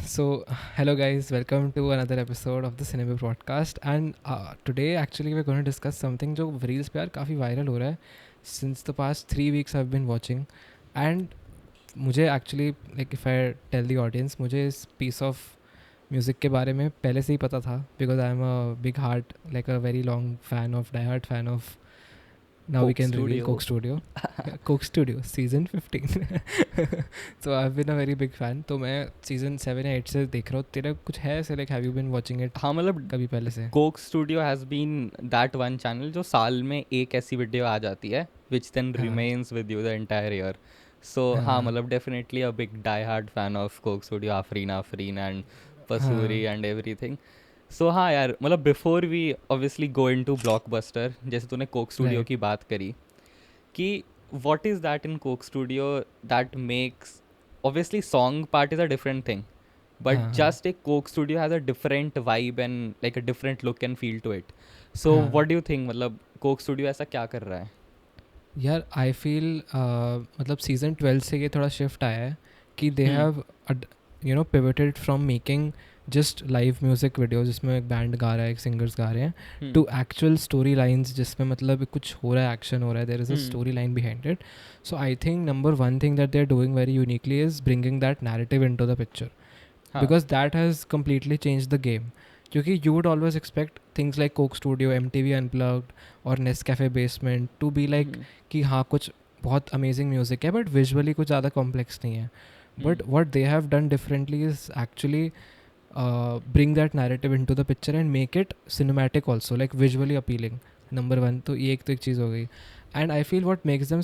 So, hello guys, welcome to another episode of the Cinema Podcast. And today, actually, we're going to discuss something जो reels पे यार काफ़ी viral हो रहा है. Since the past 3 weeks, I've been watching, and मुझे actually like if I tell the audience, मुझे इस piece of music के बारे में पहले से ही पता था because I'm a big heart, like a very long fan of, die-hard fan of. Now we Coke can reveal Studio. Coke Studio. Yeah, Coke Studio, season 15. So I've been a very big fan. तो मैं season 7 या 8 से देख रहा हूँ. तेरा कुछ है ऐसे like have you been watching it हाँ मतलब कभी पहले से? Coke Studio has been that one channel जो साल में एक ऐसी वीडियो आ जाती है विच देन हाँ remains with you the entire year. So हाँ हाँ मतलब definitely a big die hard fan of Coke Studio, Afreen and Pasoori हाँ एंड एवरीथिंग. सो हाँ यार, मतलब before we obviously go into blockbuster, जैसे तूने कोक स्टूडियो राइट की बात करी कि what is that in Coke studio that makes, obviously song part is a different thing, but हाँ हाँ just a coke studio has a different vibe and like a different look and feel to it. So हाँ what do you think, मतलब coke studio ऐसा क्या कर रहा है? यार आई फील मतलब सीज़न 12 से ये थोड़ा शिफ्ट आया है कि they hmm. Have pivoted from making just live music videos जिसमें एक बैंड गा रहा है, एक सिंगर्स गा रहे हैं, हम्म. टू एक्चुअल स्टोरी लाइन्स जिसमें मतलब कुछ हो रहा है, एक्शन हो रहा है, there is a hmm. Story line behind it. So I think number one thing that they are doing very uniquely is bringing that narrative in to the picture हाँ. because that has completely changed the game. क्योंकि you would always expect things like Coke Studio, MTV Unplugged और Nescafe Basement to be like हम्म. कि हाँ कुछ बहुत amazing music है but visually कुछ ज़्यादा complex नहीं है. But hmm. what they have done differently is actually bring that narrative into the picture and make it cinematic also, like visually appealing. Number one, तो ये एक चीज़ हो गई. And I feel what makes them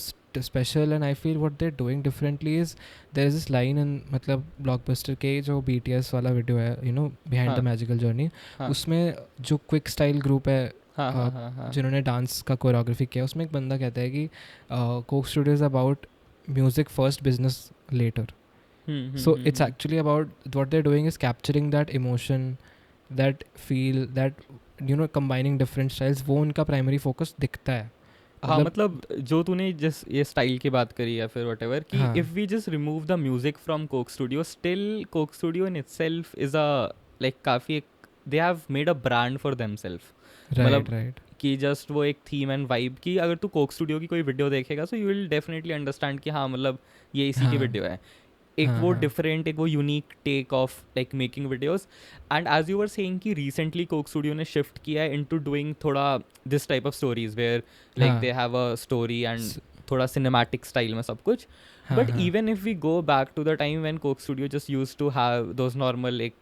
special and I feel what they're doing differently is there is this line in मतलब blockbuster के जो BTS वाला video है, behind the हाँ. magical journey, हाँ. उसमें जो quick style group है हाँ. हाँ. हाँ. हाँ. जिन्होंने डांस का कोरियोग्राफी किया, उसमें एक बंदा कहता है कि Coke Studio is about music first, business later. So it's actually about what they're doing is capturing that emotion, that feel, that combining different styles. वो उनका primary focus दिखता है. हाँ मतलब जो तूने जिस ये स्टाइल की बात करी या फिर वट एवर कि हाँ if we just remove the music from Coke Studio, still Coke Studio in itself is a like काफ़ी, they have made a brand for themselves. Right मतलब राइट कि जस्ट वो एक थीम एंड वाइब की अगर तू Coke studio की कोई वीडियो देखेगा so you will definitely understand कि हाँ मतलब ये इसी की हाँ वीडियो है. एक हाँ वो हाँ डिफरेंट, एक वो unique take off like making videos. And as you were saying कि रिसेंटली कोक स्टूडियो ने शिफ्ट किया है इनटू डूइंग थोड़ा this type of stories where like they हाँ हैव अ स्टोरी एंड स- थोड़ा सिनेमैटिक स्टाइल में सब कुछ. हाँ बट हाँ even if we go back to the time when Coke Studio just used to have those normal एक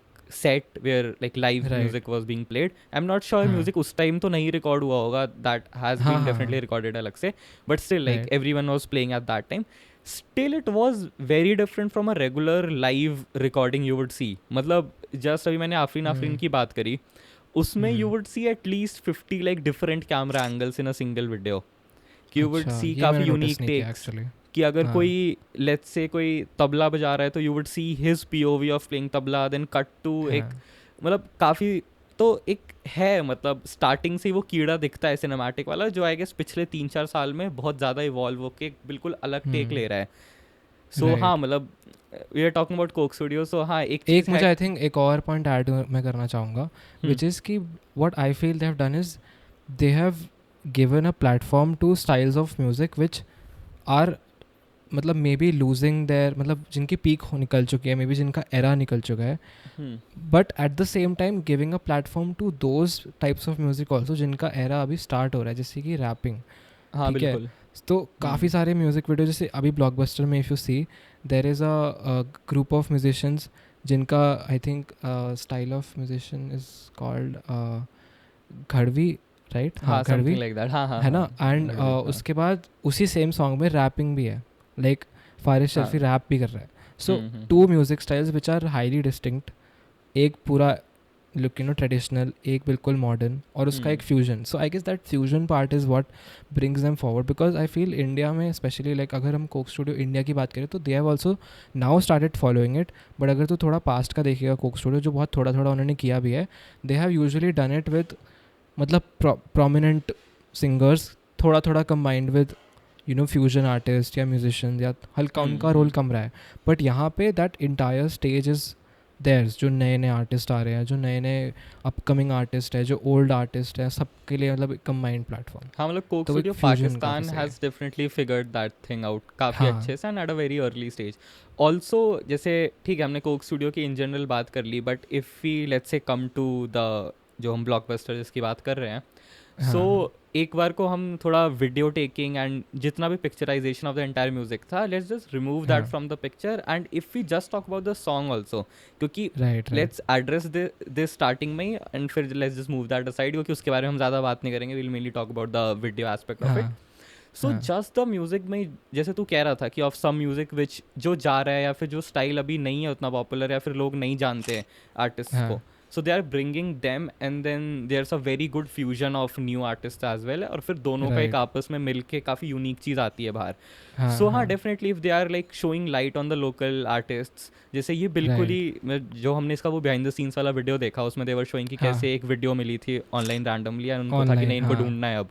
set where like live right music was being played. I am not sure हाँ music उस time तो नहीं record हुआ होगा, that has हाँ been हाँ definitely हाँ रिकॉर्डेड अलग से, but still like right everyone was playing at that time. Still it was very different from a regular live recording you would see. मतलब just अभी मैंने आफरीन आफरीन की बात करी, उसमें you would see at least 50 like different camera angles in a single video. कि you would अच्छा see ये मैंने काफ़ी नोटिस unique नहीं किया takes. एक्चुअली. कि अगर हाँ कोई let's say कोई तबला बजा रहा है तो you would see his POV of playing tabla, then cut to एक हाँ मतलब काफ़ी, तो एक है मतलब स्टार्टिंग से ही वो कीड़ा दिखता है सिनेमैटिक वाला जो आई गेस पिछले 3-4 साल में बहुत ज़्यादा इवॉल्व होकर एक बिल्कुल अलग टेक ले रहा है. सो हाँ राइट. मतलब we are talking about Coke Studio. So हाँ एक एक चीज़ है. मुझे आई थिंक एक और पॉइंट ऐड मैं करना चाहूँगा हम्म. विच इज़ कि what I feel they have done is they have given a platform to styles of music which are मतलब मे बी लूजिंग देयर, मतलब जिनकी पीक निकल चुकी है, मे बी जिनका एरा निकल चुका है, hmm. But at the same time giving a platform to those types of music also जिनका एरा अभी स्टार्ट हो रहा है, जैसे कि रैपिंग. हाँ ठीक है. बिल्कुल. तो काफ़ी सारे म्यूज़िक वीडियो जैसे अभी ब्लॉकबस्टर में if you see there is a group of musicians जिनका I think style of musician is called Gadhvi, right? हाँ हाँ समथिंग घड़वी लाइक दैट. हाँ हाँ है हाँ. ना. एंड हाँ. उसके बाद उसी सेम सॉन्ग में रैपिंग भी है, लाइक फारिश हाँ. शर्फी रैप भी कर रहा है. So hmm. Two music styles which are highly distinct, एक पूरा लुक ट्रेडिशनल, एक बिल्कुल मॉडर्न, और उसका एक fusion. So I guess that fusion part is what brings them forward, because I feel India में स्पेशली लाइक अगर हम कोक स्टूडियो इंडिया की बात करें तो they have also now started following it. But अगर तो थोड़ा पास्ट का देखिएगा कोक स्टूडियो जो बहुत थोड़ा थोड़ा उन्होंने किया भी है, they have usually done it with मतलब प्रोमिनेंट सिंगर्स थोड़ा थोड़ा कंबाइंड विद फ्यूजन आर्टिस्ट या म्यूजिशियन, या हल्का उनका रोल कम रहा है. बट यहाँ पे that entire stage is theirs, जो नए नए आर्टिस्ट आ रहे हैं, जो नए नए अपकमिंग आर्टिस्ट है, जो ओल्ड आर्टिस्ट है, सबके लिए मतलब कंबाइंड प्लेटफॉर्म. हाँ मतलब कोक तो वो एक स्टूडियो फ्यूजन काफ़ी पाकिस्तान सही है. Has definitely figured that thing out काफ़ी हाँ. अच्छे से and at a very early stage. Also जैसे ठीक है हमने कोक स्टूडियो की इन जनरल बात कर ली, but if we let's say come to the जो हम ब्लॉकबस्टर जिसकी बात कर रहे हैं, सो हाँ. हाँ. एक बार को हम थोड़ा वीडियो टेकिंग एंड जितना भी picturization of the entire music था, लेट्स जस्ट रिमूव दैट हाँ. From the picture and if we just talk about the song also, क्योंकि right. Right. Let's address this starting में ही एंड फिर let's just move that aside, क्योंकि उसके बारे में हम ज़्यादा बात नहीं करेंगे. Will mainly talk about the video aspect of it. हाँ. सो हाँ. जस्ट द म्यूजिक में जैसे तू कह रहा था कि ऑफ सम म्यूजिक विच जो जा रहा है या फिर जो स्टाइल अभी नहीं है उतना पॉपुलर या फिर लोग नहीं जानते हैं आर्टिस्ट को, हाँ. So they are bringing them and then there a very good fusion of new artist as well, और फिर दोनों का एक राइट. आपस में मिल के काफ़ी यूनिक चीज़ आती है बाहर. हाँ. सो हाँ हाँ. Definitely if they are like showing light on the local artists, जैसे ये बिल्कुल राइट. ही जो हमने इसका वो बिहाइंड द सीन्स वाला वीडियो देखा उसमें देवर शोइंग कि हाँ. कैसे एक वीडियो मिली थी ऑनलाइन रैंडमली एंड उनको था कि ऑनलाइन. नहीं इनको हाँ. ढूंढना है अब,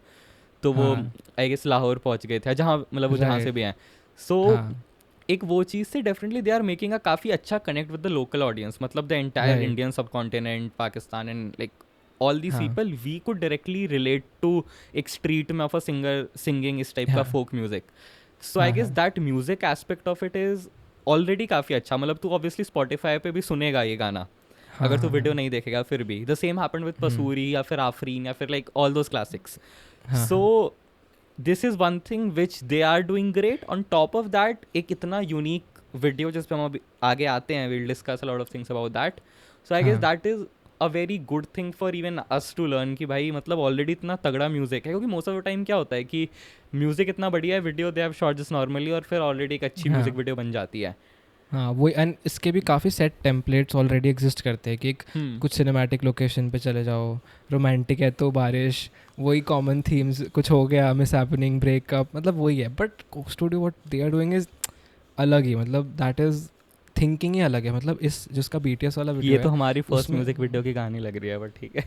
तो वो हाँ. आई गेस लाहौर पहुंच गए थे जहाँ मतलब वो जहाँ से राइट. भी हैं. सो हाँ. एक वो चीज़ से definitely they are making a काफ़ी अच्छा connect with the local audience, मतलब the entire right. Indian subcontinent Pakistan and like all these हाँ. People we could directly relate to एक स्ट्रीट में ऑफ अ सिंगर सिंगिंग इस type का हाँ. Folk music. So I हाँ. Guess हाँ. That music aspect of it is already काफ़ी अच्छा. मतलब तू ऑब्वियसली स्पॉटिफाई पे भी सुनेगा ये गाना हाँ. अगर तू हाँ. वीडियो नहीं देखेगा फिर भी. The same happened with Pasoori या फिर आफरीन या फिर लाइक ऑल दोज क्लासिक्स. हाँ. So this is one thing which they are doing great. On top of that एक इतना यूनिक वीडियो जिस पे हम अभी आगे आते हैं, will discuss a lot of things about that. So I guess that is a very good thing for even us to learn कि भाई मतलब ऑलरेडी इतना तगड़ा म्यूजिक है, क्योंकि मोस्ट ऑफ द टाइम क्या होता है कि म्यूजिक इतना बढ़िया है, video they have shot just normally और फिर ऑलरेडी एक अच्छी हाँ. म्यूजिक वीडियो बन जाती है. हाँ. वो एंड इसके भी काफ़ी सेट टेम्पलेट्स ऑलरेडी एग्जिस्ट करते हैं कि एक कुछ सिनेमैटिक लोकेशन पे चले जाओ, रोमांटिक है तो बारिश, वही कॉमन थीम्स, कुछ हो गया मिस हैपनिंग, ब्रेकअप, मतलब वही है. But Coke Studio what they are doing is अलग ही, मतलब दैट इज़ थिंकिंग ही अलग है. मतलब इस जिसका BTS वाला वीडियो ये है तो हमारी फर्स्ट उसमें म्यूजिक वीडियो की कहानी लग रही है, बट ठीक है.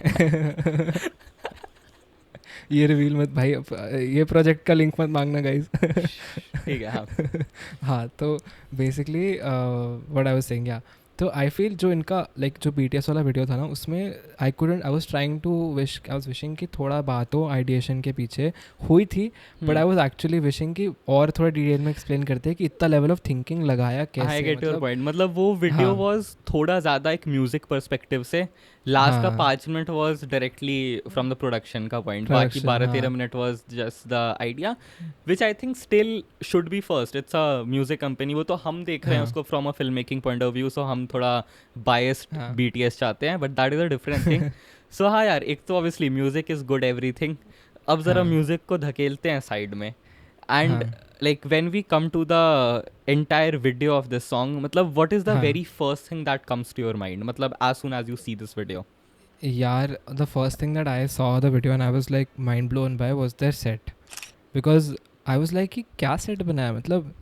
ये रिवील मत भाई, ये प्रोजेक्ट का लिंक मत मांगना गाइस. ठीक है. हाँ. हाँ. तो basically what I was saying, या तो आई फील जो इनका लाइक जो BTS वाला वीडियो था ना, उसमें I was trying to wish, I was wishing कि थोड़ा बात हो आइडिएशन के पीछे हुई थी, but I was actually wishing कि और थोड़ा डिटेल में एक्सप्लेन करते हैं कि इतना लेवल ऑफ थिंकिंग लगाया कैसे. आई गेट योर मतलब पॉइंट. मतलब वो वीडियो हाँ. वाज थोड़ा ज़्यादा एक म्यूजिक पर्सपेक्टिव से, लास्ट का हाँ. 5 minute was directly from the production का पॉइंट, बाकी प्रोडक्शन. 12-13 हाँ. Minute was just the idea which I think still should be first. It's a music company, वो तो हम देख रहे हैं हाँ. उसको from a film making point of view, so हम थोड़ा बायस्ड हाँ. BTS चाहते हैं, but that is a different thing. So हाँ यार, एक तो obviously music is good everything. अब ज़रा हाँ. म्यूजिक को धकेलते हैं साइड में एंड हाँ. like when we come to the entire video of this song, matlab what is the हाँ. very first thing that comes to your mind, matlab as soon as you see this video? यार the first thing that I saw the video and I was like mind blown by was their set, because I was like कि क्या set बनाया, मतलब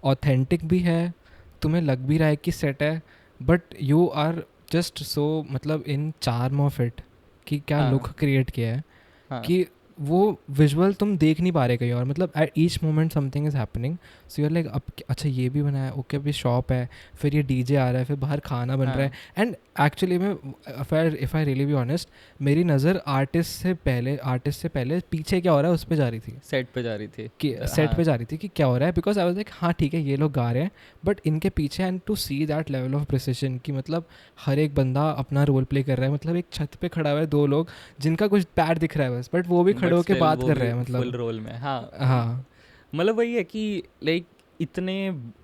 authentic भी है, तुम्हें लग भी रहा है कि सेट है, but you are just so मतलब इन चार्म ऑफ इट कि क्या हाँ. लुक क्रिएट किया है हाँ. कि वो विजुअल तुम देख नहीं पा रहे कहीं और, मतलब at each moment something is happening. So you're like अब अच्छा ये भी बनाया, ओके अभी शॉप है, फिर ये DJ आ रहा है, फिर बाहर खाना बन रहा है. एंड एक्चुअली में if I really be honest, मेरी नज़र आर्टिस्ट से पहले पीछे क्या हो रहा है उस पर जा रही थी, सेट पे जा रही थी कि सेट पे जा रही थी कि क्या हो रहा है. बिकॉज आई वाज लाइक हाँ ठीक है ये लोग गा रहे हैं, बट इनके पीछे and to see that level of precision कि मतलब हर एक बंदा अपना रोल प्ले कर रहा है. मतलब एक छत पे खड़ा हुआ है 2 लोग जिनका कुछ पैर दिख रहा है बस, बट वो भी खड़े होकर बात कर रहे हैं, मतलब फुल रोल में. हाँ. हाँ. मतलब वही है कि लाइक इतने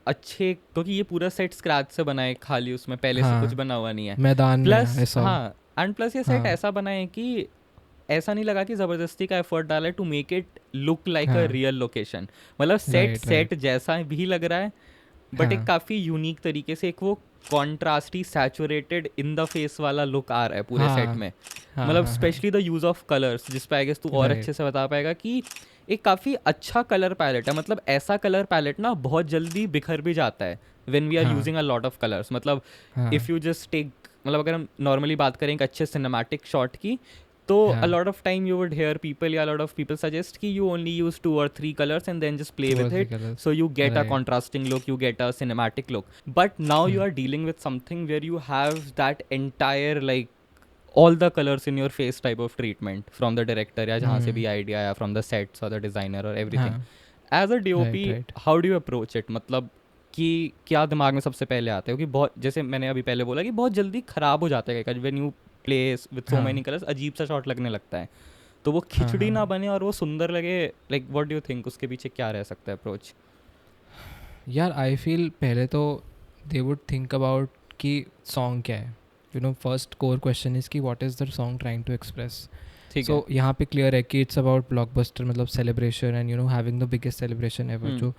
अच्छे, क्योंकि ये पूरा सेट स्क्रैच से बना है खाली, उसमें पहले से कुछ बना हुआ नहीं है मैदान में प्लस. ऐसा. हाँ. एंड प्लस ये सेट हाँ. ऐसा बना है कि ऐसा नहीं लगा कि ज़बरदस्ती का एफर्ट डाला है to make it look like a हाँ. Real location. मतलब सेट राइट. सेट जैसा भी लग रहा है, बट एक हाँ. काफ़ी यूनिक तरीके से एक वो contrasty saturated in the face वाला लुक आ रहा है पूरे हाँ. सेट में. हाँ. मतलब हाँ. Specially the use of colours, जिस पे आई गेस तू और Right. अच्छे से बता पाएगा कि एक काफ़ी अच्छा कलर पैलेट है. मतलब ऐसा कलर पैलेट ना बहुत जल्दी बिखर भी जाता है व्हेन वी आर हाँ. Using a lot of colours. मतलब हाँ. इफ़ यू जस्ट टेक, मतलब अगर हम नॉर्मली बात करें एक अच्छे सिनेमैटिक शॉट की, तो हाँ, a lot of time you would hear people, yeah, a lot of people suggest कि you only use 2 or 3 colors and then just play 2 or with 3 it, colors. so you get a Right. contrasting look, you get a cinematic look. But now you Hmm. are dealing with something where you have that entire like all the colors in your face type of treatment from the director या जहाँ से भी idea आया, from the sets or the designer or everything. हाँ, As a DOP, right, right. how do you approach it? मतलब कि क्या दिमाग में सबसे पहले आता है, क्योंकि बहुत, जैसे मैंने अभी पहले बोला कि बहुत जल्दी ख़राब हो जाता है कई, when you play with so हाँ, मेनी कलर्स अजीब सा शॉट लगने लगता है, तो वो हाँ, खिचड़ी ना हाँ. बने और वो सुंदर लगे. Like what do you think उसके पीछे क्या रह सकता है अप्रोच? यार आई फील पहले तो दे वुड थिंक अबाउट कि सॉन्ग क्या है. फर्स्ट कोर क्वेश्चन इज़ कि what is the song trying to express. ठीक है. सो यहाँ पे क्लियर है कि इट्स अबाउट ब्लॉकबस्टर, मतलब celebration and having the biggest celebration ever, जो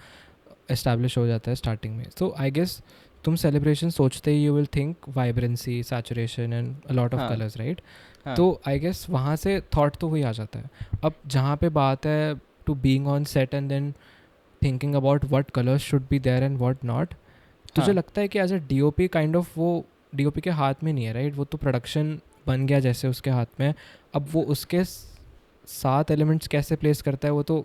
एस्टैब्लिश हो जाता है स्टार्टिंग में. सो आई गेस तुम सेलिब्रेशन सोचते ही you will think vibrancy, saturation and a lot of हाँ. Colours, right. हाँ. तो आई गेस वहाँ से थॉट तो वही आ जाता है. अब जहाँ पे बात है to being on set and then thinking about what colours should be there and what not, तुझे हाँ. लगता है कि as a DOP kind of वो डीओपी के हाथ में नहीं है, राइट. वो तो प्रोडक्शन बन गया जैसे उसके हाथ में. अब वो उसके 7 एलिमेंट्स कैसे प्लेस करता है वो तो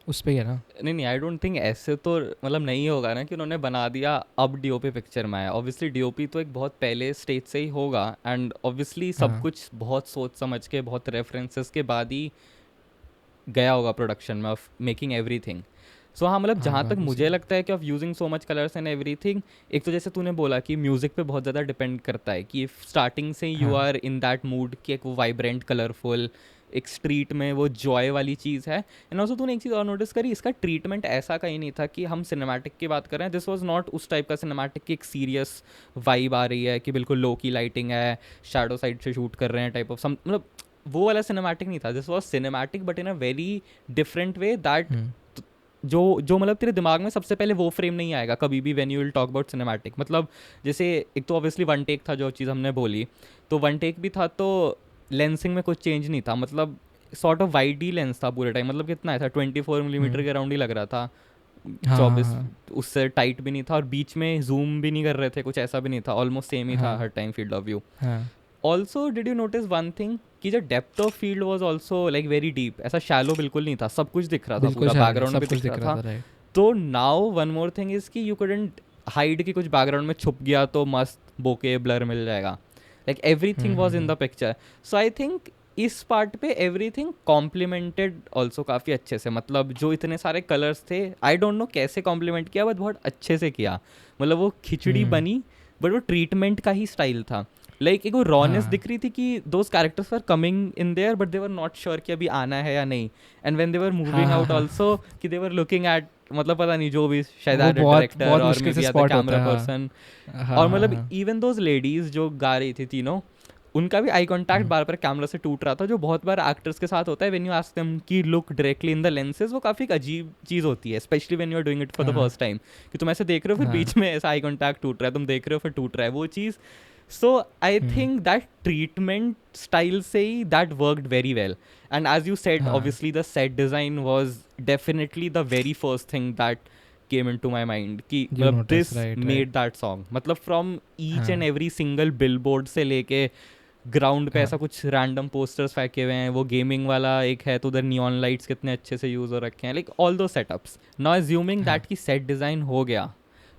उस पे ही है ना. नहीं नहीं, आई डोंट थिंक ऐसे तो मतलब नहीं होगा ना कि उन्होंने बना दिया अब डीओपी पिक्चर में आया. ऑब्वियसली डीओपी तो एक बहुत पहले स्टेज से ही होगा, एंड ऑब्वियसली सब हाँ. कुछ बहुत सोच समझ के, बहुत रेफरेंसेस के बाद ही गया होगा प्रोडक्शन में ऑफ मेकिंग एवरीथिंग. सो हाँ, मतलब हाँ, जहाँ बात तक तो मुझे सही. लगता है कि of using so much colours and everything, एक तो जैसे तूने बोला कि म्यूज़िक पे बहुत ज़्यादा डिपेंड करता है कि स्टार्टिंग से यू हाँ, आर इन दैट मूड कि एक वो वाइब्रेंट कलरफुल एक स्ट्रीट में वो जॉय वाली चीज़ है. एंड ऑल्सो तूने एक चीज़ और नोटिस करी, इसका ट्रीटमेंट ऐसा कहीं नहीं था कि हम सिनेमैटिक की बात कर रहे हैं. दिस वॉज नॉट उस टाइप का सिनेमैटिक की एक सीरियस वाइब आ रही है कि बिल्कुल लो की लाइटिंग है, शैडो साइड से शूट कर रहे हैं टाइप ऑफ सम, मतलब वो वाला सिनेमैटिक नहीं था. This was cinematic but in a very different way that hmm, जो जो मतलब तेरे दिमाग में सबसे पहले वो फ्रेम नहीं आएगा कभी भी when you will talk about cinematic. मतलब जैसे एक तो ऑब्वियसली वन टेक था, जो चीज़ हमने बोली, तो वन टेक भी था तो लेंसिंग में कुछ चेंज नहीं था. मतलब sort of wide he lens था पूरे टाइम. मतलब कितना था, 24 मिलीमीटर के अराउंड ही लग रहा था. हाँ, 24, हाँ, उससे टाइट भी नहीं था और बीच में जूम भी नहीं कर रहे थे, कुछ ऐसा भी नहीं था. ऑलमोस्ट सेम ही था हाँ, हर टाइम फील्ड ऑफ व्यू. हाँ, also did you notice one thing कि जो depth of field was also like very deep. ऐसा शैलो बिल्कुल नहीं था, सब कुछ दिख रहा था, बिल्कुल पूरा शायद बैकग्राउंड सब भी कुछ दिख दिख रहा रहा था. था, राइट. तो now one more thing is कि यू कुडंट हाइड कि कुछ बैकग्राउंड में छुप गया तो मस्त बोके ब्लर मिल जाएगा. Like everything was in the picture. So I think इस पार्ट पे एवरीथिंग कॉम्प्लीमेंटेड ऑल्सो काफ़ी अच्छे से. मतलब जो इतने सारे कलर्स थे, आई डोंट नो कैसे कॉम्प्लीमेंट किया, बट बहुत अच्छे से किया. मतलब वो खिचड़ी बनी बट वो ट्रीटमेंट का ही स्टाइल था. लाइक एक वो रॉनेस हाँ, दिख रही थी कि those characters were coming in their but they were not sure कि अभी आना है या नहीं. एंड व्हेन दे वर हाँ, मूविंग हाँ, आउट हाँ. ऑल्सो कि दे वर लुकिंग एट, मतलब पता नहीं जो भी शायद वो एट बहुत डायरेक्टर बहुत और मुश्किल मे से बी एट द स्पॉट होता कैमरा है. पर्सन. हाँ, हाँ, और हाँ, मतलब हाँ. इवन दोज लेडीज जो गा रही थी तीनों, उनका भी आई कॉन्टैक्ट हम्म, बार बार कैमरा से टूट रहा था, जो बहुत बार एक्टर्स के साथ होता है. व्हेन यू आस्क देम कि look directly in the lenses, वो काफ़ी अजीब चीज़ होती है, specially when you are doing it for the हाँ, फर्स्ट टाइम, कि तुम ऐसे देख रहे हो फिर हाँ, बीच में ऐसा आई कॉन्टैक्ट टूट रहा है, तुम देख रहे हो फिर टूट रहा है वो चीज़. So I think that treatment style से ही that worked very well. And as you said, हाँ. Obviously the set design was definitely the very first thing that came into my mind कि You मतलब notice, this right, made right. that song. मतलब from each हाँ, and every single billboard से लेके ground पे हाँ, ऐसा कुछ रैंडम पोस्टर्स फेंके हुए हैं, वो गेमिंग वाला एक है तो उधर नियॉन लाइट्स कितने अच्छे से यूज़ हो रखे हैं. लाइक ऑल दो सेटअप्स. नाउ अज्यूमिंग हाँ, दैट की सेट डिज़ाइन हो गया,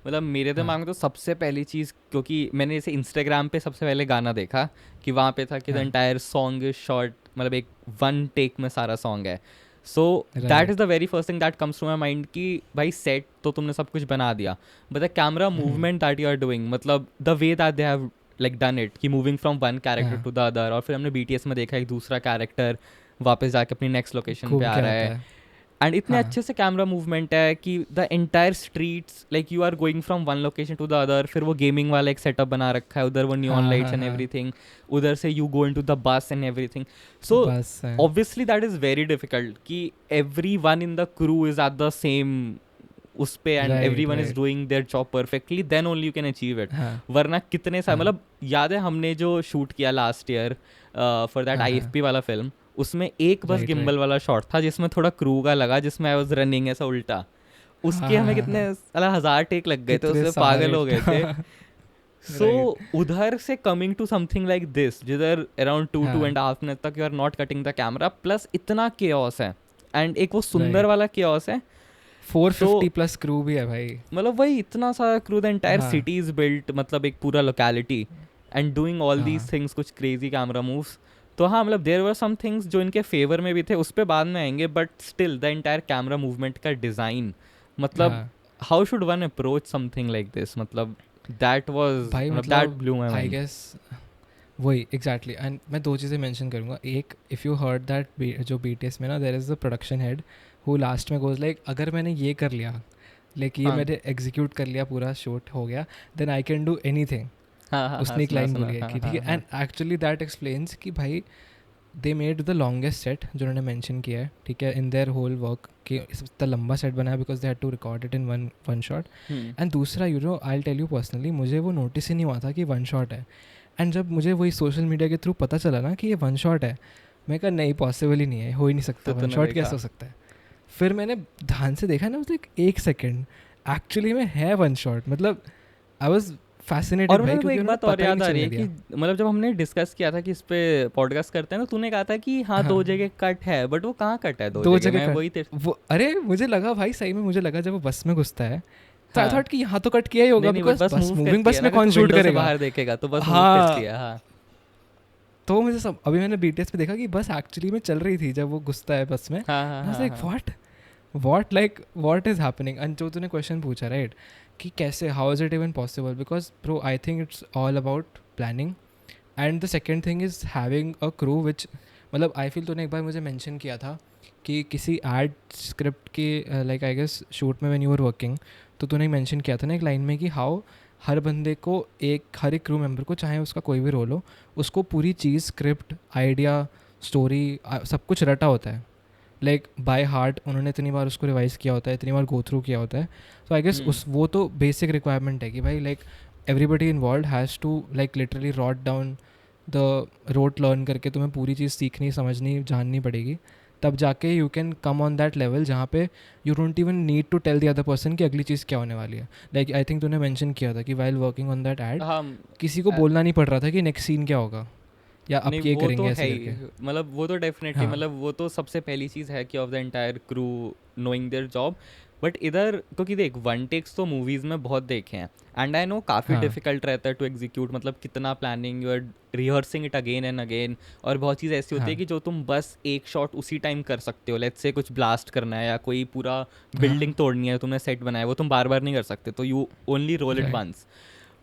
मतलब मेरे हाँ, दिमाग में तो सबसे पहली चीज़, क्योंकि मैंने जैसे इंस्टाग्राम पे सबसे पहले गाना देखा कि वहाँ पे था कि द हाँ, एंटायर सॉन्ग इज शॉर्ट, मतलब एक वन टेक में सारा सॉन्ग है. So that right. Is the very first thing that comes to my mind कि भाई सेट तो तुमने सब कुछ बना दिया, but the camera movement that you are doing, मतलब the way that they have like done it कि मूविंग फ्रॉम वन कैरेक्टर हाँ, टू द अदर. और फिर हमने BTS में देखा एक दूसरा कैरेक्टर वापस जाके अपनी नेक्स्ट लोकेशन घूम पे आ के रहा आता है. है. एंड इतने हाँ, अच्छे से कैमरा मूवमेंट है कि the entire streets like you are going from one location to the other. फिर वो गेमिंग वाला एक सेटअप बना रखा है, उधर वो नियॉन हाँ, लाइट्स हाँ, एंड हाँ. एवरीथिंग, उधर से you go into the bus and everything. So बस है. obviously that is very difficult कि everyone in the crew is at the same उस पे and Right, everyone is right. doing their job perfectly, then only you can achieve it. हाँ, वरना कितने सारे, हाँ, मतलब याद है हमने जो शूट किया लास्ट ईयर फॉर दैट हाँ, हाँ. IFP वाला फिल्म, उसमें एक बस Right, गिम्बल right. वाला शॉट था जिसमें थोड़ा क्रू का लगा, जिसमें आई वाज रनिंग ऐसा उल्टा. हाँ, उसके हाँ, हमें हाँ, कितने हाँ. साला 1000 टेक लग गए थे, कितने उससे पागल सारे. हो गए थे. सो उधर से coming to something like this जिधर अराउंड 2.5 मिनट तक you are not cutting the camera, plus इतना केओस है एंड एक वो सुंदर वाला केओस है, 450 प्लस क्रू भी है भाई, मतलब वही इतना सारा क्रू, द एंटायर हाँ, सिटी इज बिल्ट, मतलब एक पूरा locality and doing all these हाँ, थिंग्स, कुछ क्रेजी कैमरा मूव्स. तो हाँ मतलब देयर वर सम थिंग्स जो इनके फेवर में भी थे, उस पर बाद में आएंगे, but still the entire camera movement का डिज़ाइन, मतलब हाँ how should one approach something like this, मतलब दैट वाज, भाई, मतलब दैट मतलब blew my I mind. Guess वही एग्जैक्टली. एंड मैं 2 चीज़ें मेंशन करूँगा. एक, इफ़ यू हर्ड दैट जो BTS में ना there is the production head who last में गोज लाइक, अगर मैंने ये कर लिया, लाइक ये हाँ मैंने एग्जीक्यूट कर लिया, पूरा शूट हो गया, then I can do anything. हाँ हाँ हाँ, उसने एक सुना लाइन सुना, बोली है हाँ कि ठीक हाँ है. हाँ. एंड एक्चुअली दैट एक्सप्लेन्स कि भाई they made the longest set जो उन्होंने मेंशन किया है, ठीक है, इन देयर होल वर्क, कि इतना लंबा सेट बनाया because they had to record it in one shot. And दूसरा, you know, I tell you personally, मुझे वो नोटिस ही नहीं हुआ था कि वन शॉट है. एंड जब मुझे वही सोशल मीडिया के थ्रू पता चला ना कि ये वन शॉट है, मैं कहा नहीं, पॉसिबल ही नहीं है, हो ही नहीं सकता, तो वन शॉट कैसे हो सकता है. फिर मैंने ध्यान से देखा ना, लाइक 1 सेकेंड एक्चुअली में है वन शॉट. मतलब आई वॉज फैसिनेटेड और भाई, मतलब क्योंकि एक बात उन्होंने और पता ही याद नहीं आ रही चलने है कि दिया. मतलब जब हमने डिस्कस किया था कि इस पे पॉडकास्ट करते हैं, तो तूने कहा था कि हाँ 2 जगह कट है, बट वो कहाँ कट है 2 2 जगह, मैं जगह वही कट, वो अरे मुझे लगा भाई, सही में मुझे लगा जब वो बस में घुसता है, तो आई हाँ थॉट कि यहाँ तो कट किया ही होगा, नहीं बट बिकॉज बस बस मूव मूविंग करती बस है ना, में अगर कौन तू शूट विंडो से करेगा. बाहर देखेगा तो बस मूव करती हाँ, है. हाँ तो मुझे सब, अभी मैंने BTS पे देखा कि बस एक्चुअली में चल रही थी जब वो घुसता है बस में. हाँ हाँ आई वाज हाँ लाइक हाँ. What is happening. एंड जो तूने क्वेश्चन पूछा राइट, कि कैसे, how is it even possible, because bro I think it's all about planning. And the second thing is having a crew which, मतलब I feel तूने एक बार मुझे मेंशन किया था कि किसी एड स्क्रिप्ट की, लाइक आई गेस शूट में व्हेन यू वर वर्किंग, तो तूने मेंशन किया था ना एक लाइन में कि हाउ हर बंदे को, हर एक क्रू मेंबर को, चाहे उसका कोई भी रोल हो, उसको पूरी चीज़, स्क्रिप्ट, आइडिया, स्टोरी, सब कुछ रटा होता है, लाइक बाय हार्ट. उन्होंने इतनी बार उसको रिवाइज किया होता है, इतनी बार गो थ्रू किया होता है. तो आई गेस उस वो तो बेसिक रिक्वायरमेंट है कि भाई like everybody involve has to like literally wrote down the rote, learn करके तुम्हें पूरी चीज़ सीखनी, समझनी, जाननी पड़ेगी. तब जाके you can come on that level जहाँ पे you don't even need to tell the other person कि अगली चीज़ क्या होने वाली है. लाइक आई थिंक तूने मेंशन किया था कि while working on that ad, हाँ किसी को बोलना नहीं पड़ रहा था कि नेक्स्ट सीन क्या होगा या अब नहीं ये वो तो करेंगे है ऐसे ही, करके. मतलब वो तो डेफिनेटली, हाँ, मतलब वो तो सबसे पहली चीज़ है कि of the entire crew knowing their job. But इधर क्योंकि देख वन टेक्स तो मूवीज़ में बहुत देखे हैं, एंड आई नो काफ़ी हाँ, डिफिकल्ट रहता है टू एग्जीक्यूट, मतलब कितना planning, you are rehearsing it again and again. और बहुत चीज़ ऐसी होती है हाँ, कि जो तुम बस एक शॉट उसी टाइम कर सकते हो, लेट्स से कुछ ब्लास्ट करना है या कोई पूरा बिल्डिंग हाँ, तोड़नी है, तुमने सेट बनाया, वो तुम बार बार नहीं कर सकते, तो you only roll it right, once.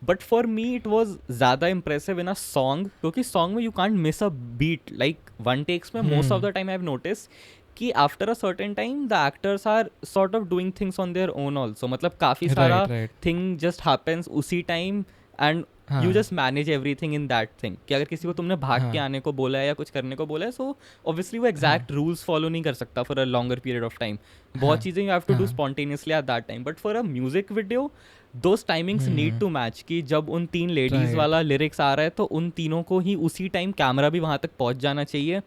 But for me it was ज़्यादा इम्प्रेसिव इन अ सॉन्ग, क्योंकि सॉन्ग में you can't miss a beat. Like one takes में most of the time I have notice कि after a certain time the actors are sort of doing things on their own also, मतलब काफ़ी सारा right, right, thing just happens उसी time, and you हाँ, just manage everything in that thing. कि अगर किसी को तुमने भाग के हाँ, आने को बोला है या कुछ करने को बोला है, सो ऑब्वियसली वो हाँ, एग्जैक्ट रूल्स फॉलो नहीं कर सकता for a longer period of time. बहुत हाँ, चीज़ें यू हैव टू डू हाँ, spontaneously at that time. But for a music video those timings need to match, कि जब उन 3 लेडीज़ राइट, वाला लिरिक्स आ रहा है तो उन तीनों को ही उसी टाइम कैमरा भी वहाँ तक पहुँच जाना चाहिए,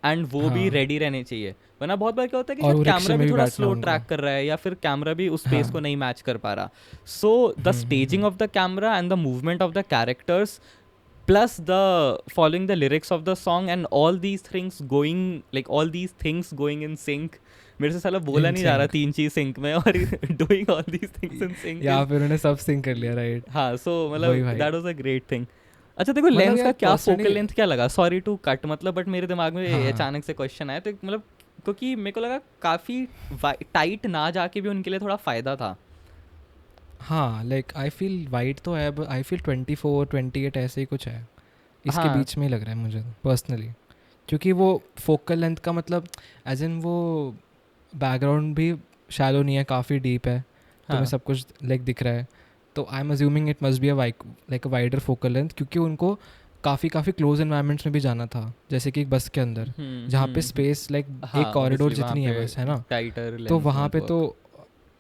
एंड वो भी हाँ, रेडी रहने चाहिए. वरना बहुत बार क्या होता है कि और शायद वो कैमरा रिक्शे भी में भी थोड़ा बैठना स्लो उनको. ट्रैक कर रहा है, या फिर कैमरा भी उस पेस हाँ, को नहीं मैच कर पा रहा. So the staging of the camera and the movement of the characters plus the following the lyrics of the song and all these things going in sync. मेरे से साला बोला इन नहीं जा रहा सिंक, 3 चीज सिंक में, और doing all these things in sync या is, फिर उन्होंने सब सिंक कर लिया, राइट. हाँ सो वही मतलब भाई, that was a great thing. अच्छा देखो मतलब लेंस का यार क्या फोकल पर्सनली, लेंथ क्या लगा, सॉरी टू कट, मतलब बट मेरे दिमाग में हाँ, अचानक से क्वेश्चन आया, तो मतलब क्योंकि मेरे को लगा काफ़ी टाइट ना जाके भी उनके लिए थोड़ा फ़ायदा था. हाँ, लाइक आई फील वाइड तो है, आई फील 24-28 ऐसे ही कुछ है, इसके हाँ बीच में ही लग रहा है मुझे पर्सनली. क्योंकि वो फोकल लेंथ का मतलब एज इन वो बैकग्राउंड भी शैलो नहीं है, काफ़ी डीप है, तुम्हें हाँ सब कुछ लाइक दिख रहा है. तो I am assuming it must be a like a wider focal length, क्योंकि उनको काफ़ी क्लोज इन्वायरमेंट्स में भी जाना था, जैसे कि एक बस के अंदर जहाँ पे स्पेस लाइक हाँ एक कॉरिडोर obviously वहाँ जितनी है पे बस, है ना. टाइटर तो लेंस वहाँ वोंट पे वर्क. तो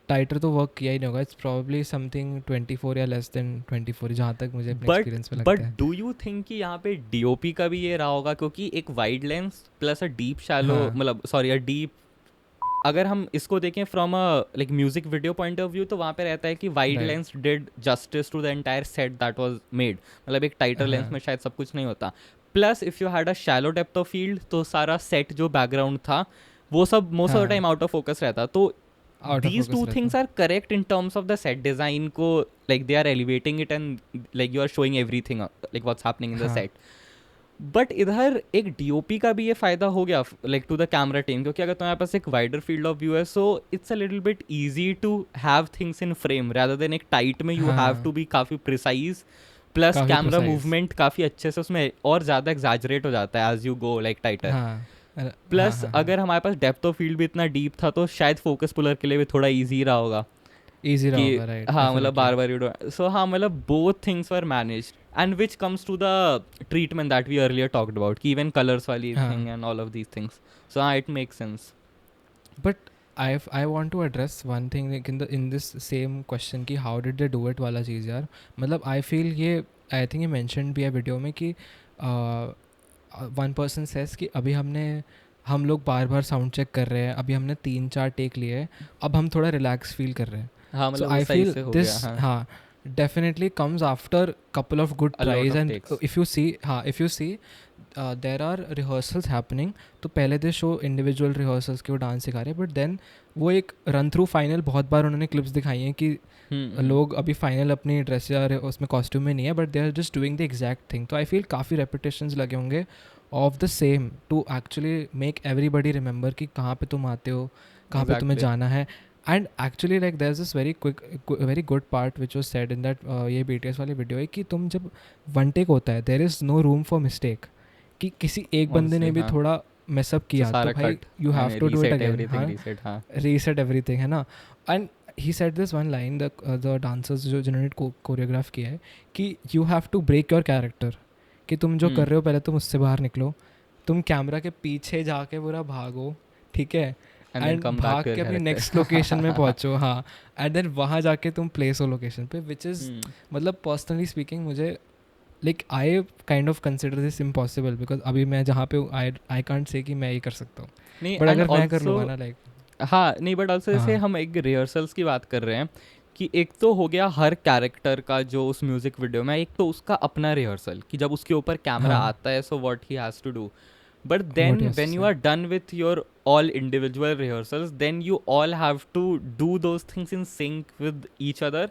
टाइटर तो वर्क किया ही नहीं होगा. इट्स प्रॉब्ली समथिंग 24 या लेस देन 24, जहाँ तक मुझे अपने एक्सपीरियंस में बट लगता है. डू यू थिंक कि यहाँ पे डीओपी का भी ये रहा होगा, क्योंकि एक wide lens plus a deep shallow, हाँ, मतलब सॉरी अ डीप अगर हम इसको देखें from a like music video point of view, तो वहाँ पे रहता है कि wide Right. Lens did justice to the entire set that was made. मतलब एक टाइटर लेंस हाँ. में शायद सब कुछ नहीं होता. Plus if you had a shallow depth of field, तो सारा सेट जो बैकग्राउंड था वो सब most of the time out of focus रहता. तो Out of these focus two रहता. things are correct in terms of the set design को, like they are elevating it and like you are showing everything like what's happening in the हाँ. set. But इधर एक DOP का भी ये फ़ायदा हो गया like to the camera team, क्योंकि अगर तुम्हारे पास एक वाइडर फील्ड ऑफ व्यू है, so it's a little bit easy to have things in frame rather than एक टाइट में यू हैव टू बी काफ़ी प्रिसाइज. प्लस काफी कैमरा precise. मूवमेंट काफ़ी अच्छे से उसमें और ज़्यादा एग्जैजरेट हो जाता है एज यू गो लाइक टाइटर. हाँ. प्लस अगर हमारे पास डेप्थ ऑफ फील्ड भी इतना डीप था तो शायद फोकस पुलर के लिए भी थोड़ा ईजी रहा होगा इजी रहा कि होगा. राइट. हाँ मतलब बार बार यू सो हाँ मतलब both things were managed. And which comes to the treatment that we earlier talked about कि इवन कलर्स वाली हाँ. Thing and all of these things. So हाँ it makes sense. But I want to address one thing like in this same question कि how did they do it वाला चीज़ यार. मतलब I feel ये I think ये mentioned भी है video में कि one person says कि अभी हम लोग बार बार साउंड चेक कर रहे हैं, अभी हमने 3-4 टेक लिए हैं, अब हम थोड़ा रिलैक्स फील कर रहे हैं. हाँ So मतलब I वो सही feel से हो this गया. हाँ definitely comes after couple of good A lot tries. of And takes. if you see there are rehearsals happening. तो पहले दे शो इंडिविजुअल रिहर्सल्स के वो डांस सिखा रहे हैं, बट देन वो एक रन थ्रू फाइनल बहुत बार उन्होंने क्लिप्स दिखाई हैं कि लोग अभी फाइनल अपनी ड्रेस या उसमें कॉस्ट्यूम में नहीं है, but they are just doing the exact thing. तो आई फील काफ़ी रेपिटेशंस लगे होंगे of the same to actually make everybody remember कि कहाँ पे तुम आते हो, कहाँ पे तुम्हें जाना है. And actually like there is this very good part which was said in that ये BTS वाली वीडियो है कि तुम जब वन टेक होता है there is no room for mistake. कि किसी एक बंदे ने भी थोड़ा मेसअप किया तो भाई you have to do it again. Reset everything है ना. And he said this one line the dancers जो जिन्होंने कोरियोग्राफ किया है कि you have to break your character. कि तुम जो कर रहे हो पहले तुम उससे बाहर निकलो, तुम कैमरा के पीछे जाके पूरा भागो, ठीक है, एंड भाग के अपनी नेक्स्ट लोकेशन में पहुंचो. हाँ. एंड देन वहाँ जाके तुम प्लेस हो लोकेशन पे, विच इज़ मतलब पर्सनली स्पीकिंग मुझे like I kind of consider this impossible. Because अभी मैं जहाँ पे आई कांट से कि मैं ये कर सकता हूँ, बट अगर मैं कर लूँगा ना लाइक. हाँ नहीं बट ऑल्सो जैसे हम एक रिहर्सल्स की बात कर रहे हैं कि एक तो हो गया हर कैरेक्टर का जो उस म्यूजिक वीडियो में, एक तो उसका अपना रिहर्सल कि जब उसके ऊपर कैमरा आता है so what he has to do. But then when you are done with your all individual rehearsals, then you all have to do those things in sync with each other.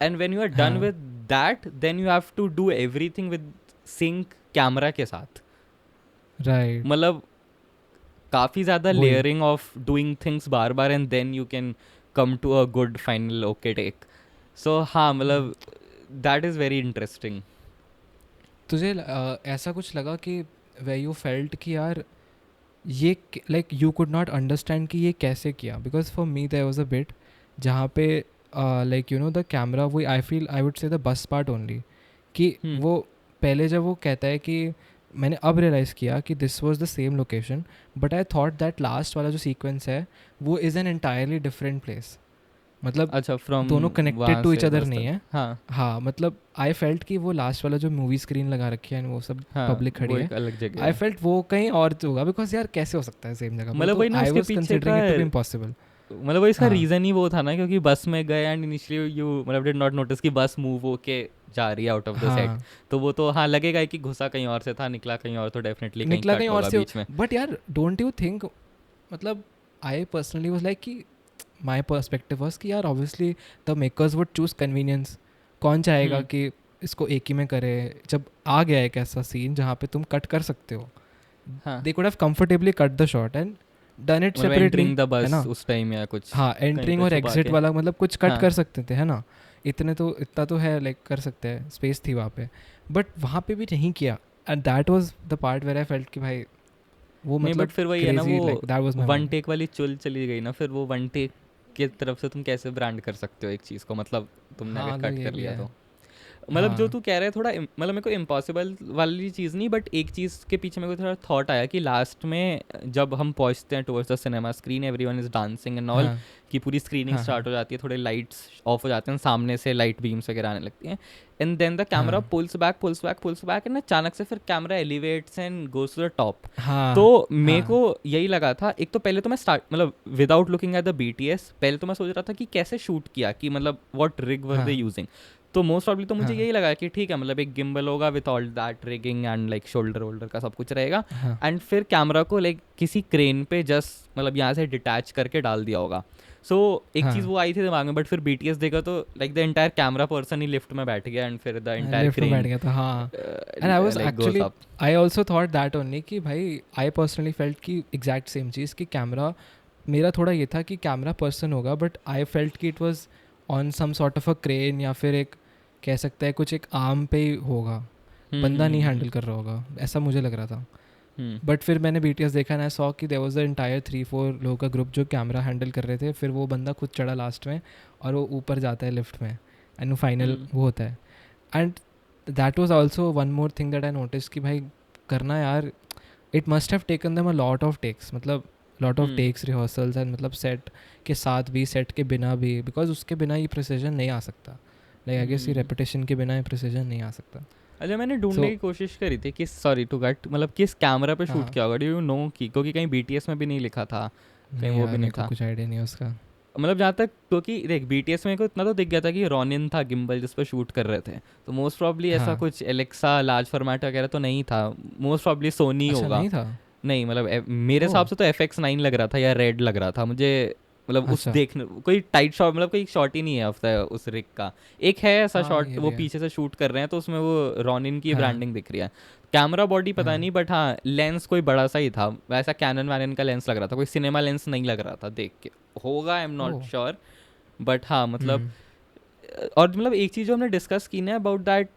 And when you are done with that, then you have to do everything with sync camera के साथ. Right. मतलब काफ़ी ज़्यादा layering of doing things bar bar and then you can come to a good final okay take. So हाँ मतलब that is very interesting. तुझे ऐसा कुछ लगा कि where you felt कि यार ये like you could not understand कि ये कैसे किया? Because for me there was a bit जहाँ पे like you know the camera वो I would say the bus part only कि वो पहले जब वो कहता है कि मैंने अब रियलाइज़ किया कि this was the same location, but I thought that last वाला जो सीक्वेंस है वो is an entirely different place. मतलब अच्छा फ्रॉम दोनों कनेक्टेड टू ईच अदर नहीं है. हाँ मतलब आई फेल्ट कि वो लास्ट वाला जो मूवी स्क्रीन लगा रखी है वो सब पब्लिक खड़ी है, अलग जगह. आई फेल्ट वो कहीं और होगा बिकॉज यार कैसे हो सकता है सेम जगह. मतलब वही ना उसके पीछे का इम्पॉसिबल. मतलब वो इसका रीज़न ही वो था ना क्योंकि बस में गए एंड इनिशियली यू मतलब डिड नॉट नोटिस कि बस मूव होके जा रही है आउट ऑफ द सेट. तो वो तो हाँ लगेगा कि घुसा कहीं और से था, निकला कहीं और, तो डेफिनेटली निकला कहीं और से बीच में. बट यार डोंट यू थिंक मतलब आई पर्सनली वाज लाइक कि माई पर्सपेक्टिव वॉज कि यार obviously the makers would choose convenience. कौन चाहेगा कि इसको एक ही में करे जब आ गया एक ऐसा सीन जहाँ पे तुम कट कर सकते हो. They could have comfortably cut the shot and done it separately है ना उस टाइम या कुछ. हाँ एंट्रिंग और एग्जिट वाला मतलब कुछ कट कर सकते थे है ना. इतना तो है लाइक कर सकते हैं, स्पेस थी वहाँ पे, बट वहाँ पे भी नहीं किया. And that was the part where I felt कि भाई वो मतलब बट फिर वही है ना वो वन टेक वाली चुल चली गई ना. फिर वो वन टेक की तरफ से तुम कैसे ब्रांड कर सकते हो एक चीज़ को, मतलब तुमने अगर कट कर लिया तो. मतलब जो हाँ तू कह रहा है थोड़ा मतलब मेरे को इम्पॉसिबल वाली चीज़ नहीं, बट एक चीज़ के पीछे मेरे को थोड़ा थॉट आया कि लास्ट में जब हम पहुंचते हैं towards the cinema screen, everyone is dancing and all, हाँ कि पूरी स्क्रीनिंग हाँ स्टार्ट हो जाती है, थोड़े लाइट्स ऑफ हो जाते हैं, सामने से लाइट बीम्स वगैरह आने लगती हैं, एंड देन द कैमरा हाँ पुल्स बैक एंड अचानक से फिर camera elevates and goes to the top. तो हाँ मेरे हाँ को यही लगा था, एक तो पहले तो मैं स्टार्ट मतलब without looking at the BTS पहले तो मैं सोच रहा था कि कैसे शूट किया, कि मतलब व्हाट रिग वर दे हाँ यूजिंग। तो मोस्ट प्रॉब्ली तो मुझे हाँ यही लगा कि ठीक है, मतलब एक गिम्बल होगा with all that rigging and like shoulder वोल्डर का सब कुछ रहेगा, हाँ एंड फिर कैमरा को लाइक किसी क्रेन पे जस्ट मतलब यहाँ से डिटैच करके डाल दिया होगा। सो एक चीज़ हाँ वो आई थी दिमाग में, बट फिर BTS देखा तो like the entire camera person he lift में बैठ गया, एंड फिर द एंटायर लिफ्ट में बैठ क्रेन गया था हाँ. And I was like goes actually up. I also thought that only कि भाई आई पर्सनली फेल्ट कि एग्जैक्ट सेम चीज़ कि कैमरा मेरा थोड़ा ये था कि कैमरा पर्सन होगा, बट आई फेल्ट कि it was on some sort of a crane या फिर एक कह सकता है कुछ एक आर्म पे ही होगा, बंदा नहीं हैंडल कर रहा होगा, ऐसा मुझे लग रहा था. बट फिर मैंने BTS देखा ना, सॉ कि देयर वाज द एंटायर 3-4 लोगों का ग्रुप जो कैमरा हैंडल कर रहे थे. फिर वो बंदा खुद चढ़ा लास्ट में और वो ऊपर जाता है लिफ्ट में एंड फाइनल वो होता है. And that was also one more thing that I notice कि भाई करना यार, it must have taken them a lot of takes, मतलब lot of takes rehearsals and मतलब सेट के साथ भी, सेट के बिना भी, बिकॉज उसके बिना ये प्रिसीजन नहीं आ सकता. लाइक आई गेस ये रेपिटेशन के बिना ये प्रिसीजन नहीं आ सकता. अच्छा मैंने ढूंढने सो की कोशिश करी थी कि सॉरी टू गट मतलब किस कैमरा पे शूट हाँ किया होगा, डू यू नो कि क्योंकि कहीं BTS में भी नहीं लिखा था, कहीं नहीं वो यार भी नहीं मेरे को था। कुछ आइडिया नहीं है उसका. मतलब जहाँ तक क्योंकि देख BTS में को इतना तो दिख गया था कि रॉनिन था गिम्बल जिस पर शूट कर रहे थे, तो मोस्ट प्रॉब्ली ऐसा हाँ कुछ एलेक्सा लार्ज फॉर्मेट वगैरह तो नहीं था, मोस्ट प्रॉब्ली सोनी अच्छा होगा। नहीं था. नहीं मतलब मेरे हिसाब ओह से तो FX9 लग रहा था या रेड लग रहा था मुझे, मतलब उस अच्छा देखने कोई टाइट शॉट मतलब कोई शॉट ही नहीं है ऑफ द उस रिग का। एक है ऐसा हाँ शॉट ये वो भी है. पीछे से शूट कर रहे हैं तो उसमें वो रॉनिन की हाँ ब्रांडिंग दिख रही है, कैमरा बॉडी पता हाँ नहीं, बट हाँ लेंस कोई बड़ा सा ही था, वैसा कैनन वैनन का लेंस लग रहा था, कोई सिनेमा लेंस नहीं लग रहा था देख के, होगा आई am not oh sure, but हाँ मतलब हम्म और मतलब एक चीज़ जो हमने डिस्कस की ना about that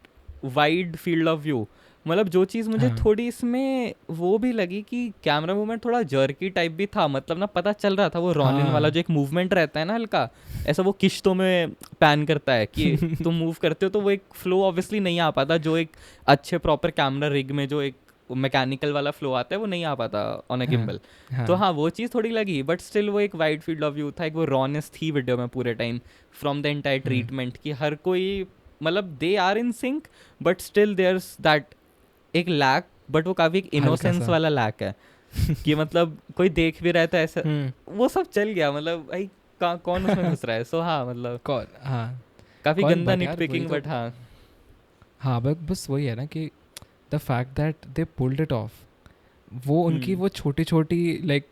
wide field of view, मतलब जो चीज़ मुझे हाँ थोड़ी इसमें वो भी लगी कि कैमरा मूवमेंट थोड़ा जर्की टाइप भी था, मतलब ना पता चल रहा था वो रॉनिन वाला हाँ जो एक मूवमेंट रहता है ना हल्का ऐसा वो किश्तों में पैन करता है कि तुम मूव करते हो तो वो एक फ्लो ऑब्वियसली नहीं आ पाता जो एक अच्छे प्रॉपर कैमरा रिग में जो एक मैकेनिकल वाला फ्लो आता है वो नहीं आ पाता ऑन अ हाँ गिम्बल। तो हाँ हाँ वो चीज़ थोड़ी लगी, बट स्टिल वो एक वाइड फील्ड ऑफ व्यू था, एक वो रॉनेस थी वीडियो में पूरे time from the entire hmm, treatment कि हर कोई मतलब they are in sync, but still there's that एक लैक, बट वो काफ़ी एक हल्का इनोसेंस सा. वाला लैक है कि मतलब कोई देख भी रहा था ऐसा, हम्म वो सब चल गया मतलब भाई कौन उसमें घुस रहा है। सो हाँ मतलब कौन हाँ काफ़ी कौन गंदा बट निट यार वही पिकिंग, तो. बट हाँ। हाँ बस वही है ना कि the fact that they pulled it of, वो उनकी हम्म वो छोटी छोटी लाइक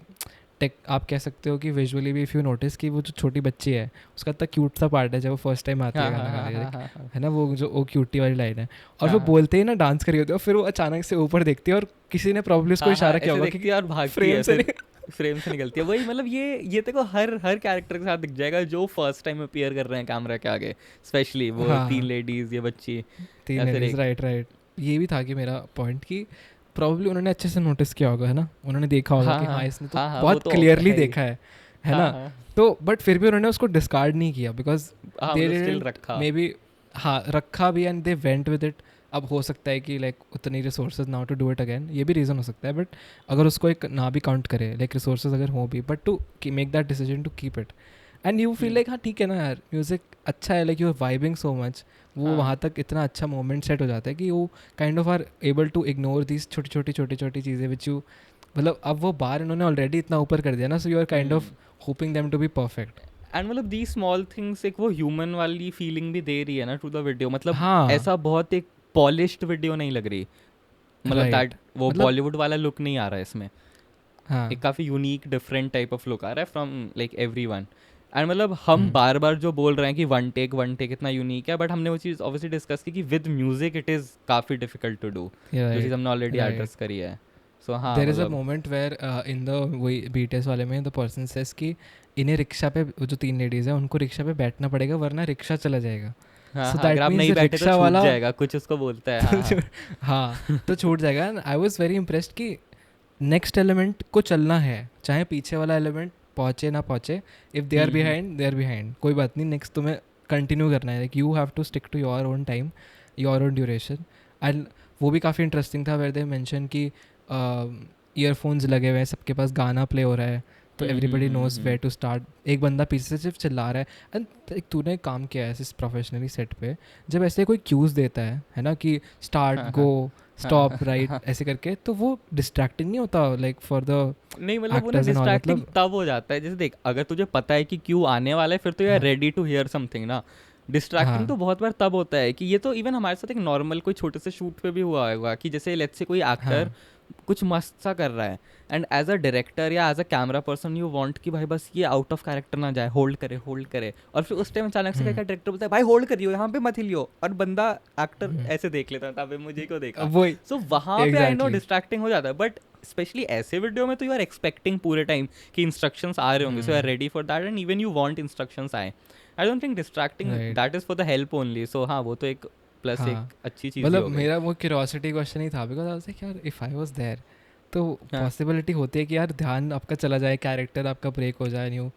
टेक आप कह सकते हो कि विजुअली भी इफ़ यू नोटिस कि वो जो छोटी बच्ची है उसका इतना क्यूट सा पार्ट है जब वो फर्स्ट टाइम आती हाँ है हाँ गाना हाँ गाने, हाँ लाइक हाँ हाँ है ना वो जो ओ क्यूटी वाली लाइन है, और हाँ वो हाँ बोलते ही ना डांस कर रही होती है और फिर वो अचानक से ऊपर देखती है और किसी ने प्रॉब्लम उसको हाँ हाँ इशारा किया ऐसे होगा देखती कि है और भागती फ्रेम है, से फिर नहीं. फ्रेम से निकलती है, वही मतलब ये तेरे को हर कैरेक्टर के साथ दिख जाएगा जो फर्स्ट टाइम अपीयर कर रहे हैं कैमरा के आगे, स्पेशली वो तीन हाँ लेडीज ये बच्ची तीन या फिर लेडीज एक। Right right. ये भी था कि मेरा पॉइंट कि प्रॉब्ली उन्होंने अच्छे से नोटिस किया होगा, है ना, उन्होंने देखा होगा हाँ कि हाँ हाँ इसने तो हाँ हाँ वो बहुत तो क्लियरली है ही। देखा है हाँ ना. हाँ तो बट फिर भी उन्होंने उसको डिस्कार्ड नहीं किया बिकॉज हाँ दे मतलब स्टिल डिडंट रखा। May be. हाँ रखा भी and they went with it. अब हो सकता है कि लाइक उतनी रिसोर्सेज ना टू डू इट अगेन, ये भी रीज़न हो सकता है, बट अगर उसको एक ना भी काउंट करे लाइक रिसोर्सेज अगर हो भी, but to make that decision to keep it and you feel like हाँ ठीक है ना यार म्यूज़िक अच्छा है, like you are vibing so much, वो हाँ वहाँ तक इतना अच्छा मोमेंट सेट हो जाता है कि वो kind of are able to ignore these छोटी छोटी चीज़ें विच यू, मतलब अब वो बार इन्होंने ऑलरेडी इतना ऊपर कर दिया ना, so you are kind of hoping them to be perfect. And मतलब दी स्मॉल थिंग्स एक वो ह्यूमन वाली फीलिंग भी दे रही है ना टू द वीडियो, मतलब हाँ ऐसा बहुत एक पॉलिश्ड वीडियो नहीं लग रही, मतलब दैट राइट वो मतलब बॉलीवुड वाला लुक नहीं आ रहा है इसमें, हाँ एक काफ़ी unique different type of look आ रहा है फ्रॉम लाइक एवरीवन। एंड मतलब हम हम्म, बार बार जो बोल रहे हैं कि वन टेक इतना यूनिक है, बट हमने वो चीज़ ऑब्वियसली डिस्कस की कि विद म्यूजिक इट इज़ काफ़ी डिफिकल्ट टू डू, जो चीज़ राइट हमने ऑलरेडी राइट. एड्रेस करी है। सो हाँ देर इज़ अ मतलब मोमेंट वेयर इन द वही BTS वाले में द पर्सन सेज कि इन्हें रिक्शा पे, वो जो तीन लेडीज़ हैं उनको रिक्शा पे बैठना पड़ेगा वरना रिक्शा चला जाएगा. हाँ सो हाँ अगर दैट आप नहीं मीन्स बैठे तो रिक्शा छूट वाला जाएगा कुछ उसको बोलता है। हाँ हाँ हाँ तो छूट जाएगा. आई वॉज वेरी इम्प्रेस्ड कि नेक्स्ट एलिमेंट को चलना है चाहे पीछे वाला एलिमेंट पहुँचे ना पहुँचे, इफ़ दे आर बिहाइंड कोई बात नहीं, नेक्स्ट तुम्हें कंटिन्यू करना है, like you have to stick to your own time your own duration. And वो भी काफ़ी इंटरेस्टिंग था वेयर दे मेंशन कि ईयरफोन्स लगे हुए हैं, सबके पास गाना प्ले हो रहा है, तो everybody knows where to start. एक बंदा पीछे से सिर्फ चिल्ला रहा है. एंड एक तूने एक काम किया है ऐसे प्रोफेशनली सेट पे, जब ऐसे कोई क्यूज़ देता है ना, कि स्टार्ट, गो, स्टॉप, राइट, ऐसे करके, तो वो डिस्ट्रैक्टिंग नहीं होता लाइक फॉर द नहीं मतलब वो ना actors and all, डिस्ट्रैक्टिंग मतलब तब हो जाता है जैसे देख अगर तुझे पता है कि क्यों आने वाला है फिर तो यार हाँ रेडी टू हियर समथिंग ना. डिस्ट्रैक्टिंग तो हाँ बहुत बार तब होता है कि ये तो इवन हमारे साथ एक नॉर्मल कोई छोटे से शूट पे भी हुआ होगा कि जैसे लेट्स से कोई एक्टर हाँ कुछ मस्त सा कर रहा है एंड एज अ डायरेक्टर या as a camera person you want कि भाई बस ये आउट ऑफ कैरेक्टर ना जाए, होल्ड करे और फिर उस टाइम अचानक से क्या डायरेक्टर बोलता है भाई होल्ड करियो यहाँ पे मत हिलियो और बंदा एक्टर ऐसे देख लेता है तब मुझे क्यों देखा. वही सो वहाँ पे आई नो एग्जैक्टली. डिस्ट्रैक्टिंग हो जाता है बट स्पेशली ऐसे वीडियो में तो यू आर एक्सपेक्टिंग पूरे टाइम कि इंस्ट्रक्शंस आ रहे होंगे so you are ready for that and even you want instructions आए. I don't think distracting right. That is for the help only. So हाँ वो तो एक प्लस एक हाँ अच्छी चीज़ ही मतलब हो गई. मेरा वो क्यूरियोसिटी क्वेश्चन ही था, बिकॉज आई वाज लाइक यार इफ आई वाज देयर तो हाँ. पॉसिबिलिटी होती है कि यार ध्यान आपका चला जाए, कैरेक्टर आपका ब्रेक हो जाए, you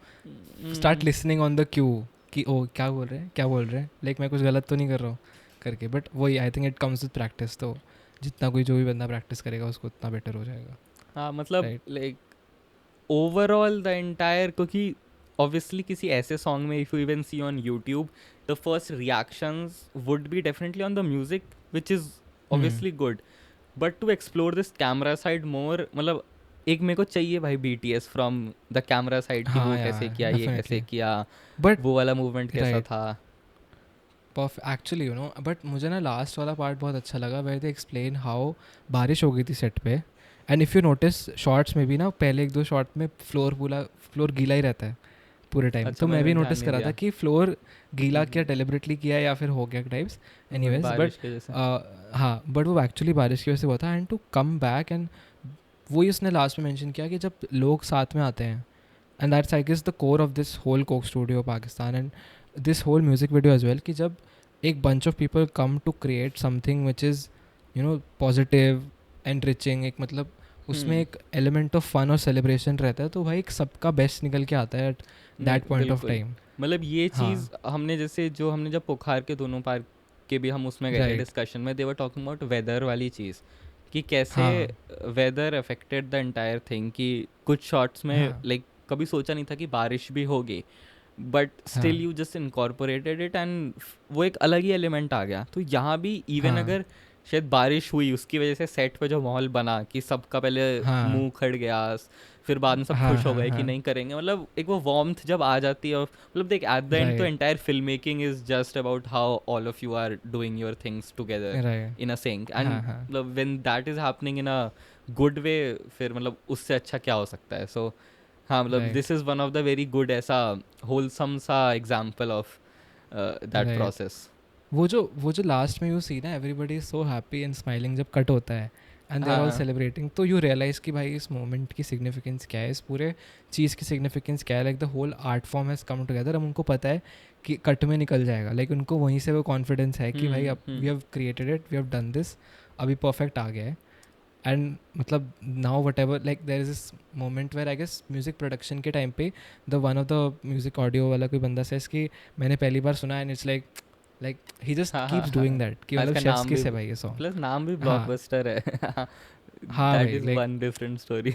start listening on the Q कि ओ क्या बोल रहे हैं, लाइक मैं कुछ गलत तो नहीं कर रहा हूँ करके. बट वही I think it comes with practice, तो जितना कोई जो भी बंदा प्रैक्टिस करेगा उसको उतना बेटर हो जाएगा. हाँ मतलब right. Like overall the entire क्योंकि ऑब्वियसली किसी ऐसे सॉन्ग में if you even see on YouTube the first reactions would be definitely on the music which is obviously good but to explore this camera side more मतलब एक मेरे को चाहिए भाई BTS from the camera side कि वो हाँ कैसे यार किया ये कैसे डेफिनेटली. किया बट वो वाला मूवमेंट कैसा राइट था. एक्चुअली यू नो, बट मुझे ना लास्ट वाला पार्ट बहुत अच्छा लगा वेयर दे एक्सप्लेन हाउ बारिश हो गई थी सेट पे. And if you notice shorts में भी ना पहले एक दो शॉट में फ्लोर गीला ही रहता है पूरे टाइम. अच्छा तो मैं मैंने भी ध्यान नोटिस नहीं करा था दिया. कि फ्लोर गीला क्या डेलिबरेटली किया या फिर हो गया टाइप्स. एनीवेज बट बारिश के जैसे. हाँ, बट वो एक्चुअली बारिश की वजह से हुआ था. And to come back and वही उसने लास्ट में मेंशन किया कि जब लोग साथ में आते हैं, and that's I guess the core of this whole Coke Studio Pakistan and this whole music video as well, कि जब एक bunch of people come to create something which is you know positive enriching, एक मतलब उसमें एक element of fun और celebration रहता है, तो भाई एक सबका बेस्ट निकल के आता है at that point of time. मतलब ये हाँ चीज़ हमने जैसे जो हमने जब पोखार के दोनों पार्क के भी हम उसमें गए थे राइट. डिस्कशन में they were talking about weather वाली चीज़ कि कैसे हाँ weather affected the entire thing कि कुछ शॉट्स में हाँ लाइक कभी सोचा नहीं था कि बारिश भी होगी बट स्टिल हाँ you just incorporated it and वो एक अलग ही एलिमेंट आ गया. तो यहाँ भी इवन हाँ अगर शायद बारिश हुई उसकी वजह से सेट पे जो माहौल बना कि सबका पहले हाँ मुंह खड़ गया फिर बाद में सब हाँ खुश हो हाँ गए कि हाँ नहीं करेंगे. मतलब एक वो वार्मथ जब आ जाती है और मतलब देख एट द एंड तो right entire film making is just about how all of you are doing your things together right. In a sync and हाँ हाँ मतलब when that is happening in a good way फिर मतलब उससे अच्छा क्या हो सकता है. सो हाँ मतलब right this is one of the very good ऐसा होलसम सा example of that right. Process. वो जो लास्ट में यू सी ना everybody is so happy and smiling जब कट होता है एंड दे आर ऑल हाँ सेलिब्रेटिंग, तो यू रियलाइज़ कि भाई इस मोमेंट की सिग्निफिकेंस क्या है, इस पूरे चीज़ की सिग्निफिकेंस क्या है. Like the whole art form has come together. अब उनको पता है कि कट में निकल जाएगा, लाइक उनको वहीं से वो कॉन्फिडेंस है कि भाई अब we have created it, we have done this, अभी परफेक्ट आ गया है. एंड मतलब now whatever like there is this moment where I guess music production के टाइम पे the one of the music audio वाला कोई बंदा सेज कि मैंने पहली बार सुना and it's like he just हाँ कीप्स हाँ डूइंग दैट कि मतलब इसका शेफ्स नाम किस भी है भाई ये सॉन्ग. प्लस नाम भी हाँ ब्लॉकबस्टर है. हाँ दैट भाई is like one different story.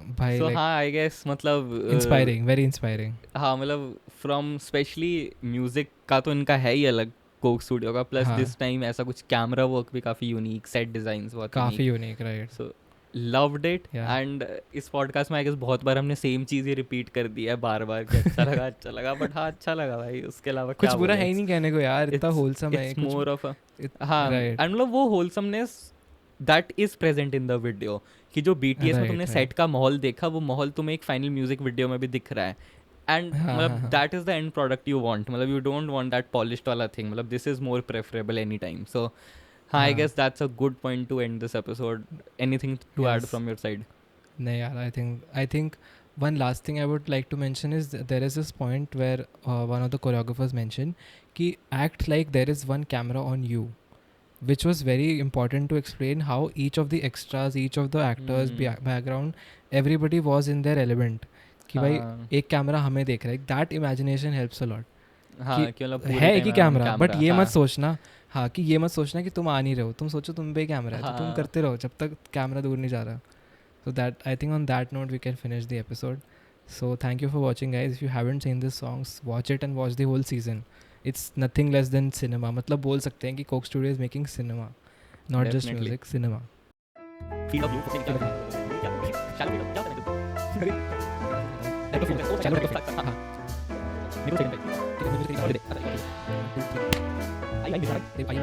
भाई सो लाइक हाँ आई गेस मतलब इंस्पायरिंग, वेरी इंस्पायरिंग. हाँ मतलब फ्रॉम स्पेशली म्यूजिक का तो इनका है ही अलग कोक स्टूडियो का प्लस हाँ दिस टाइम ऐसा कुछ कैमरा वर्क भी काफ़ी यूनिक सेट डिज़ाइंस बहुत काफ़ी unique. Unique right. So loved it या एंड इस पॉडकास्ट में आई गेस बहुत बार हमने सेम चीज़ ही रिपीट कर दिया है बार बार कि अच्छा लगा बट हाँ अच्छा लगा भाई उसके अलावा कुछ क्या बुरा बोले. है ही नहीं कहने को यार, इतना होलसम है इट्स कुछ. मोर ऑफ हाँ राइट एंड मतलब वो wholesomeness that is present in the video कि जो BTS में तुमने राइट सेट का माहौल देखा वो माहौल तुम्हें एक फाइनल म्यूजिक वीडियो में भी दिख रहा है एंड हाँ मतलब हाँ हाँ that is the end product you want. मतलब you don't want that polished वाला थिंग. मतलब this is more preferable any time. So हाँ आई हाँ guess that's a good point to end this episode. Anything to add yes. From your side? नहीं यार, I think one last thing I would like to mention is there is this point where one of the choreographers mentioned कि act like there is one camera on you, which was very important to explain how each of the extras, each of the actors, background, everybody was in their element. कि भाई एक camera हमें देख रहा है. that imagination helps a lot. हाँ कि मतलब पूरे है time कि हम कैमरा, बट camera, ये हाँ मत सोचना हाँ कि ये मत सोचना कि तुम आ नहीं रहे हो, तुम सोचो तुम पे कैमरा है तो तुम हाँ करते रहो जब तक कैमरा दूर नहीं जा रहा. So that, I think on that note we can finish the episode. So thank you for watching guys. If you haven't seen these songs, watch it and watch the whole season. It's nothing less than cinema. मतलब बोल सकते हैं कि Coke Studio is making cinema, not just Definitely. music, cinema. Feel of you, feel क्या shallow feel क्या होता है Depth of field. Shallow depth of field. हाँ. मेरे को second पे ठीक है, मुझे आई आई